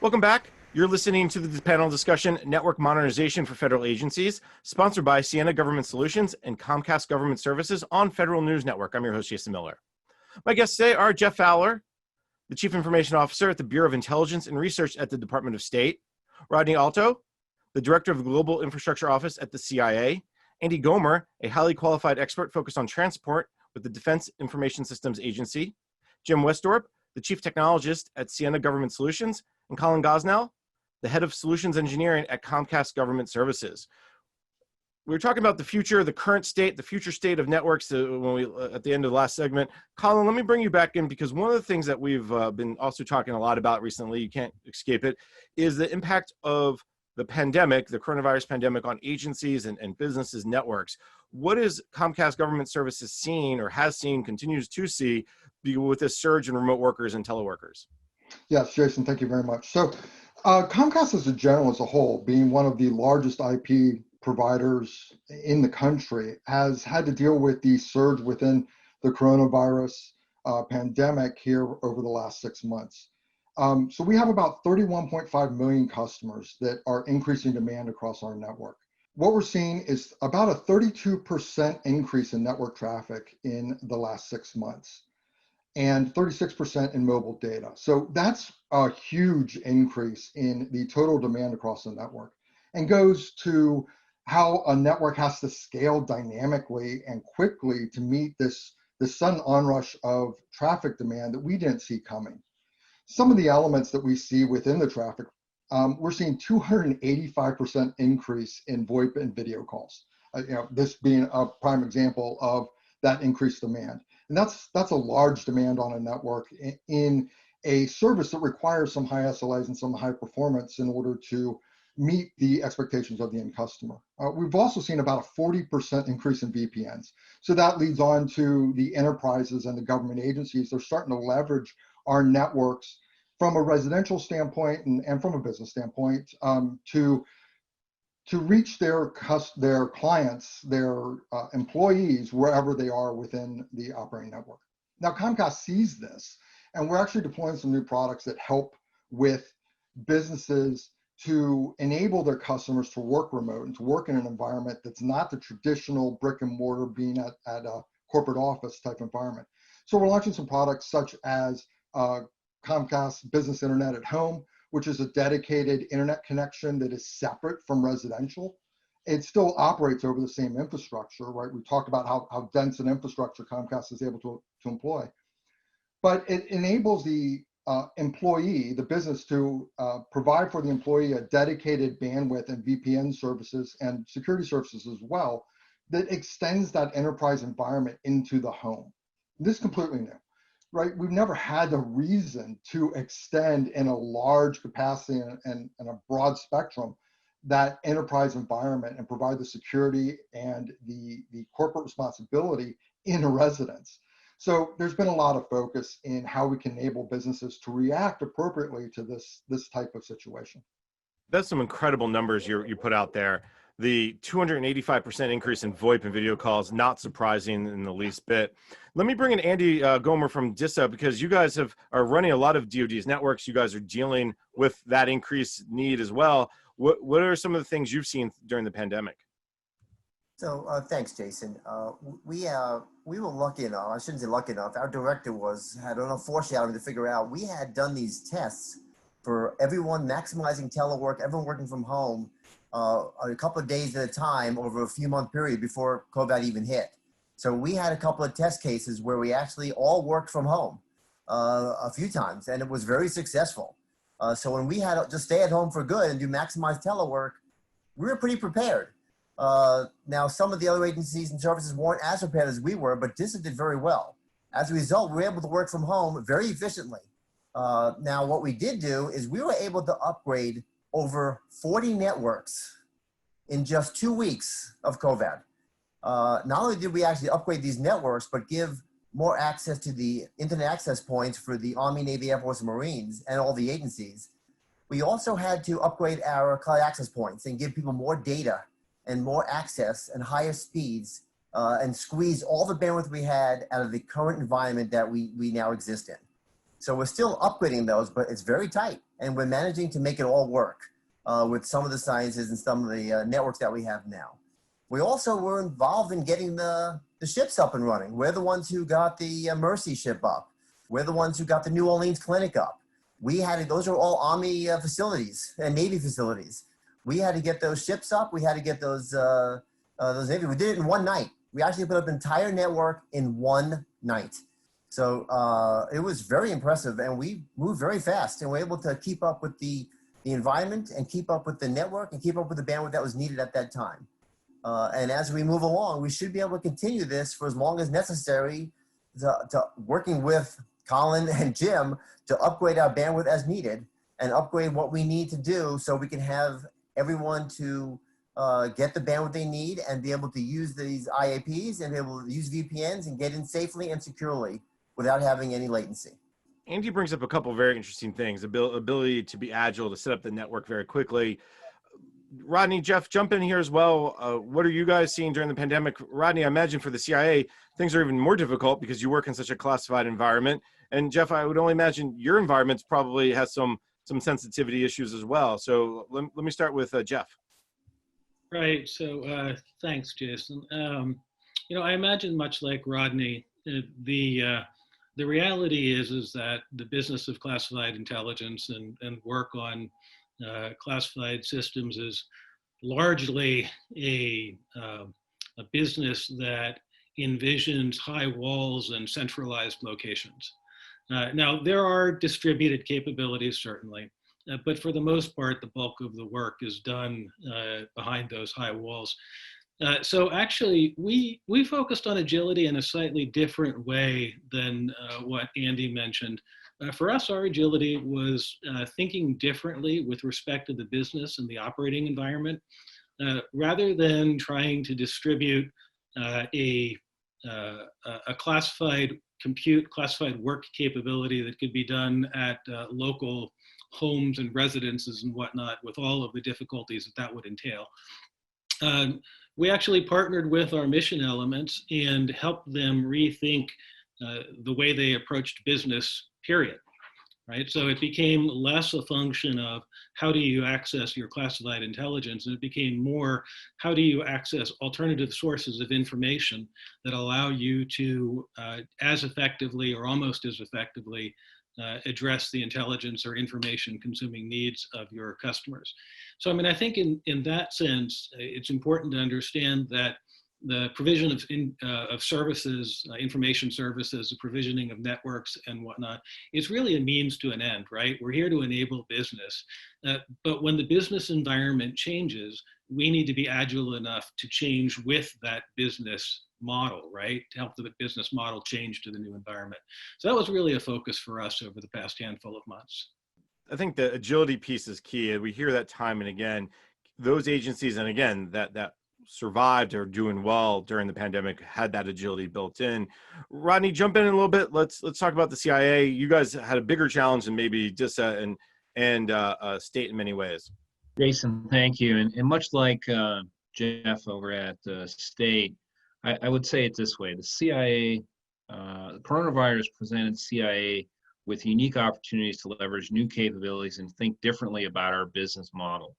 Welcome back. You're listening to the panel discussion, Network Modernization for Federal Agencies, sponsored by Sienna Government Solutions and Comcast Government Services on Federal News Network. I'm your host, Jason Miller. My guests today are Jeff Fowler, the Chief Information Officer at the Bureau of Intelligence and Research at the Department of State, Rodney Alto, the Director of the Global Infrastructure Office at the CIA, Andy Gomer, a highly qualified expert focused on transport with the Defense Information Systems Agency, Jim Westorp, the Chief Technologist at Sienna Government Solutions, and Colin Gosnell, the Head of Solutions Engineering at Comcast Government Services. We were talking about the future, the current state, the future state of networks at the end of the last segment. Colin, let me bring you back in because one of the things that we've been also talking a lot about recently, you can't escape it, is the impact of the pandemic, the coronavirus pandemic on agencies and businesses' networks. What is Comcast Government Services seeing or has seen, continues to see with this surge in remote workers and teleworkers? Yes, Jason, thank you very much. So Comcast as a whole, being one of the largest IP providers in the country, has had to deal with the surge within the coronavirus pandemic here over the last 6 months. So we have about 31.5 million customers that are increasing demand across our network. What we're seeing is about a 32% increase in network traffic in the last 6 months and 36% in mobile data. So that's a huge increase in the total demand across the network and goes to how a network has to scale dynamically and quickly to meet this sudden onrush of traffic demand that we didn't see coming. Some of the elements that we see within the traffic, we're seeing 285% increase in VoIP and video calls. This being a prime example of that increased demand. And that's a large demand on a network in a service that requires some high SLAs and some high performance in order to meet the expectations of the end customer. We've also seen about a 40% increase in VPNs. So that leads on to the enterprises and the government agencies. They're starting to leverage our networks from a residential standpoint and from a business standpoint to reach their clients, their employees, wherever they are within the operating network. Now, Comcast sees this, and we're actually deploying some new products that help with businesses to enable their customers to work remote and to work in an environment that's not the traditional brick and mortar being at a corporate office type environment. So we're launching some products such as Comcast Business Internet at Home, which is a dedicated internet connection that is separate from residential. It still operates over the same infrastructure, right? We talked about how dense an infrastructure Comcast is able to employ. But it enables the employee, the business, to provide for the employee a dedicated bandwidth and VPN services and security services as well that extends that enterprise environment into the home. This is completely new. Right, we've never had a reason to extend in a large capacity and a broad spectrum that enterprise environment and provide the security and the corporate responsibility in a residence. So there's been a lot of focus in how we can enable businesses to react appropriately to this type of situation. That's some incredible numbers you put out there. The 285% increase in VoIP and video calls, not surprising in the least bit. Let me bring in Andy Gomer from DISA, because you guys are running a lot of DoD's networks. You guys are dealing with that increased need as well. What are some of the things you've seen during the pandemic? So thanks, Jason. We were lucky enough, I shouldn't say lucky enough, our director had enough foreshadowing to figure out we had done these tests for everyone maximizing telework, everyone working from home, a couple of days at a time over a few-month period before COVID even hit. So we had a couple of test cases where we actually all worked from home a few times, and it was very successful. So when we had to just stay at home for good and do maximized telework, we were pretty prepared. Now, some of the other agencies and services weren't as prepared as we were, but DISA did very well. As a result, we were able to work from home very efficiently. Now, what we did do is we were able to upgrade over 40 networks in just 2 weeks of COVID. Not only did we actually upgrade these networks, but give more access to the internet access points for the Army, Navy, Air Force, and Marines, and all the agencies. We also had to upgrade our cloud access points and give people more data and more access and higher speeds and squeeze all the bandwidth we had out of the current environment that we now exist in. So we're still upgrading those, but it's very tight. And we're managing to make it all work with some of the sciences and some of the networks that we have now. We also were involved in getting the ships up and running. We're the ones who got the Mercy ship up. We're the ones who got the New Orleans clinic up. Those are all Army facilities and Navy facilities. We had to get those ships up. We had to get those Navy. We did it in one night. We actually put up an entire network in one night. So it was very impressive, and we moved very fast, and we're able to keep up with the environment and keep up with the network and keep up with the bandwidth that was needed at that time. And as we move along, we should be able to continue this for as long as necessary to working with Colin and Jim to upgrade our bandwidth as needed and upgrade what we need to do so we can have everyone to get the bandwidth they need and be able to use these IAPs and be able to use VPNs and get in safely and securely without having any latency. Andy brings up a couple of very interesting things: ability to be agile, to set up the network very quickly. Rodney, Jeff, jump in here as well. What are you guys seeing during the pandemic? Rodney, I imagine for the CIA, things are even more difficult because you work in such a classified environment. And Jeff, I would only imagine your environment probably has some sensitivity issues as well. So let me start with Jeff. Right. So thanks, Jason. I imagine much like Rodney, the reality is that the business of classified intelligence and work on classified systems is largely a business that envisions high walls and centralized locations. Now, there are distributed capabilities, certainly, but for the most part, the bulk of the work is done behind those high walls. So actually, we focused on agility in a slightly different way than what Andy mentioned. For us, our agility was thinking differently with respect to the business and the operating environment, rather than trying to distribute a classified classified work capability that could be done at local homes and residences and whatnot, with all of the difficulties that would entail. We actually partnered with our mission elements and helped them rethink the way they approached business, period. Right? So it became less a function of how do you access your classified intelligence, and it became more how do you access alternative sources of information that allow you to as effectively or almost as effectively address the intelligence or information consuming needs of your customers. So, I mean, I think in that sense, it's important to understand that the provision of services, information services, the provisioning of networks and whatnot, is really a means to an end, right? We're here to enable business. But when the business environment changes, we need to be agile enough to change with that business model, right? To help the business model change to the new environment. So that was really a focus for us over the past handful of months. I think the agility piece is key. We hear that time and again. Those agencies, and again, that survived or doing well during the pandemic had that agility built in. Rodney, jump in a little bit. Let's talk about the CIA. You guys had a bigger challenge than maybe just and state in many ways. Jason, thank you. And much like Jeff over at State, I would say it this way: the CIA, the coronavirus presented CIA with unique opportunities to leverage new capabilities and think differently about our business model.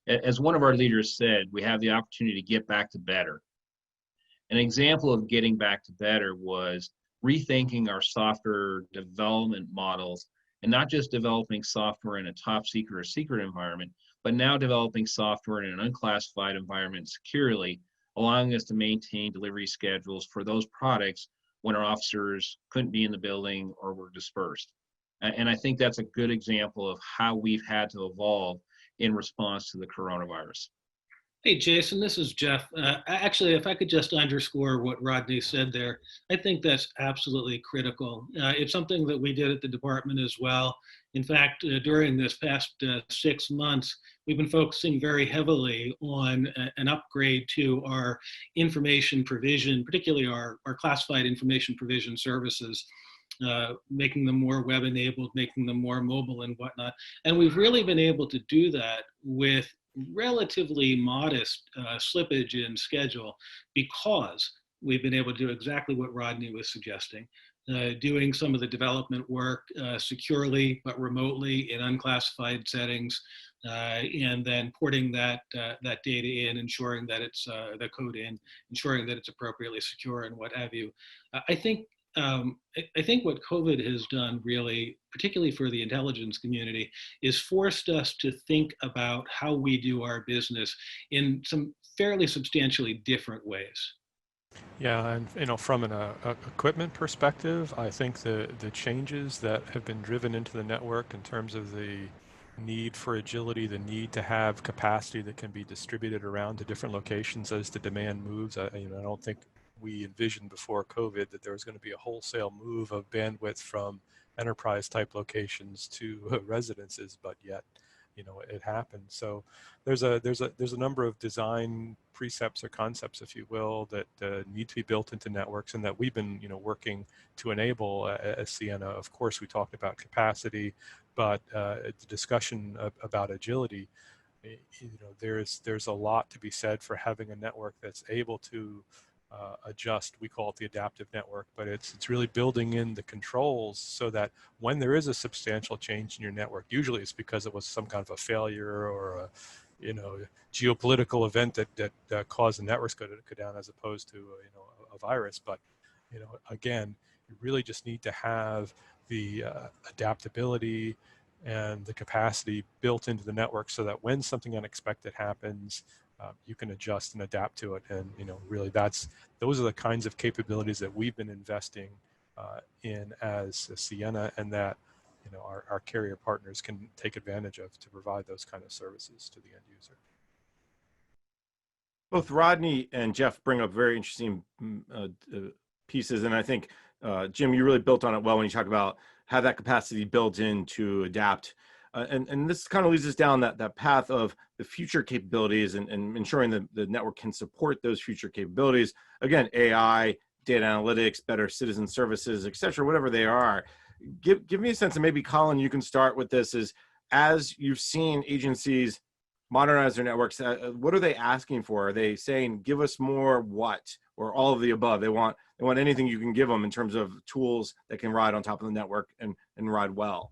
As one of our leaders said, we have the opportunity to get back to better. An example of getting back to better was rethinking our software development models, and not just developing software in a top secret or secret environment, but now developing software in an unclassified environment securely, allowing us to maintain delivery schedules for those products when our officers couldn't be in the building or were dispersed. And I think that's a good example of how we've had to evolve in response to the coronavirus. Hey, Jason, this is Jeff. Actually, if I could just underscore what Rodney said there, I think that's absolutely critical. It's something that we did at the department as well. In fact, during this past 6 months, we've been focusing very heavily on an upgrade to our information provision, particularly our classified information provision services, making them more web-enabled, making them more mobile and whatnot. And we've really been able to do that with relatively modest slippage in schedule, because we've been able to do exactly what Rodney was suggesting. doing some of the development work securely but remotely in unclassified settings, and then porting that data in, ensuring that it's the code in, ensuring that it's appropriately secure and what have you. I think I think what COVID has done really, particularly for the intelligence community, is forced us to think about how we do our business in some fairly substantially different ways. Yeah, and from an equipment perspective, I think the changes that have been driven into the network in terms of the need for agility, the need to have capacity that can be distributed around to different locations as the demand moves. I don't think we envisioned before COVID that there was going to be a wholesale move of bandwidth from enterprise type locations to residences, but yet, it happened. So there's a number of design precepts or concepts, if you will, that need to be built into networks, and that we've been working to enable as Sienna. Of course, we talked about capacity, but the discussion about agility, there's a lot to be said for having a network that's able to adjust. We call it the adaptive network, but it's really building in the controls so that when there is a substantial change in your network, usually it's because it was some kind of a failure or a geopolitical event that caused the networks to go down, as opposed to a virus. But again, you really just need to have the adaptability and the capacity built into the network so that when something unexpected happens, you can adjust and adapt to it. And really, those are the kinds of capabilities that we've been investing in as Sienna, and that our carrier partners can take advantage of to provide those kind of services to the end user. Both Rodney and Jeff bring up very interesting pieces, and I think Jim, you really built on it well when you talk about how that capacity built in to adapt. And this kind of leads us down that path of the future capabilities and ensuring that the network can support those future capabilities. Again, AI, data analytics, better citizen services, et cetera, whatever they are. Give me a sense, and maybe Colin, you can start with this, is as you've seen agencies modernize their networks, what are they asking for? Are they saying, give us more what, or all of the above? They want anything you can give them in terms of tools that can ride on top of the network and ride well.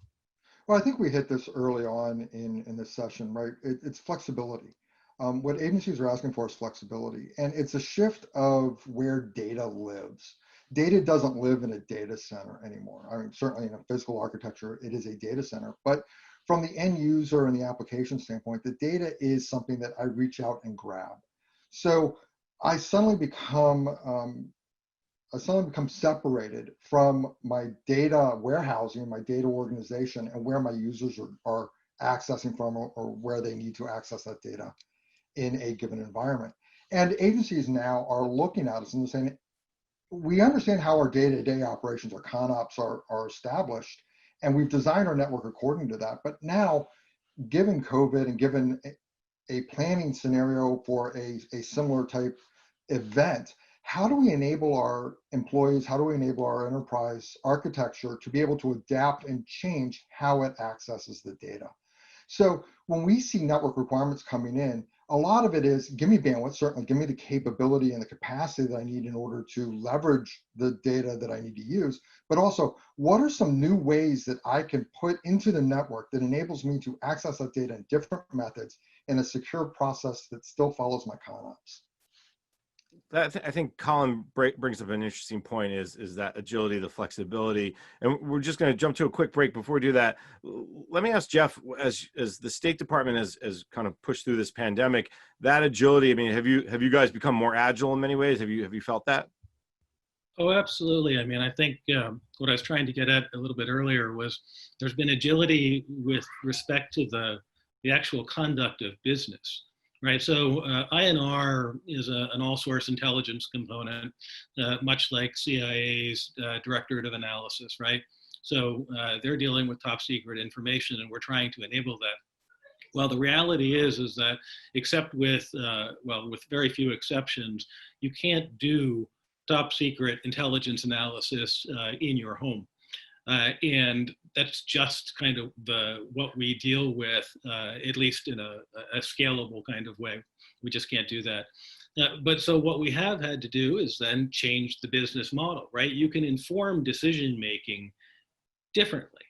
Well, I think we hit this early on in this session, right? It's flexibility. What agencies are asking for is flexibility, and it's a shift of where data lives. Data doesn't live in a data center anymore. I mean, certainly in a physical architecture, it is a data center, but from the end user and the application standpoint, the data is something that I reach out and grab. So I suddenly become separated from my data warehousing, my data organization, and where my users are accessing from, or where they need to access that data in a given environment. And agencies now are looking at us and saying, we understand how our day-to-day operations, our ConOps are established, and we've designed our network according to that. But now, given COVID and given a planning scenario for a similar type event, how do we enable our employees, how do we enable our enterprise architecture to be able to adapt and change how it accesses the data? So when we see network requirements coming in, a lot of it is, give me bandwidth, certainly give me the capability and the capacity that I need in order to leverage the data that I need to use, but also, what are some new ways that I can put into the network that enables me to access that data in different methods in a secure process that still follows my ConOps? I think Colin brings up an interesting point, is that agility, the flexibility. And we're just going to jump to a quick break. Before we do that, let me ask Jeff, as the State Department has kind of pushed through this pandemic, that agility, I mean, have you guys become more agile in many ways? Have you felt that? Oh, absolutely. I mean, I think what I was trying to get at a little bit earlier was there's been agility with respect to the actual conduct of business. Right, so INR is an all-source intelligence component, much like CIA's Directorate of Analysis, right? So they're dealing with top secret information, and we're trying to enable that. Well, the reality is that except with very few exceptions, you can't do top secret intelligence analysis in your home. And that's just kind of what we deal with, at least in a scalable kind of way. We just can't do that. But so what we have had to do is then change the business model, right? You can inform decision making differently,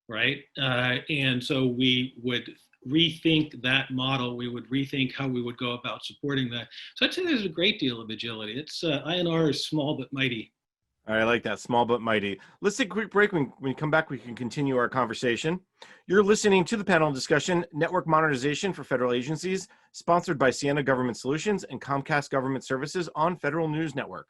right? And so we would rethink that model. We would rethink how we would go about supporting that. So I'd say there's a great deal of agility. It's INR is small but mighty. I like that, small but mighty. Let's take a quick break. When we come back, we can continue our conversation. You're listening to the panel discussion, Network Modernization for Federal Agencies, sponsored by Siena Government Solutions and Comcast Government Services on Federal News Network.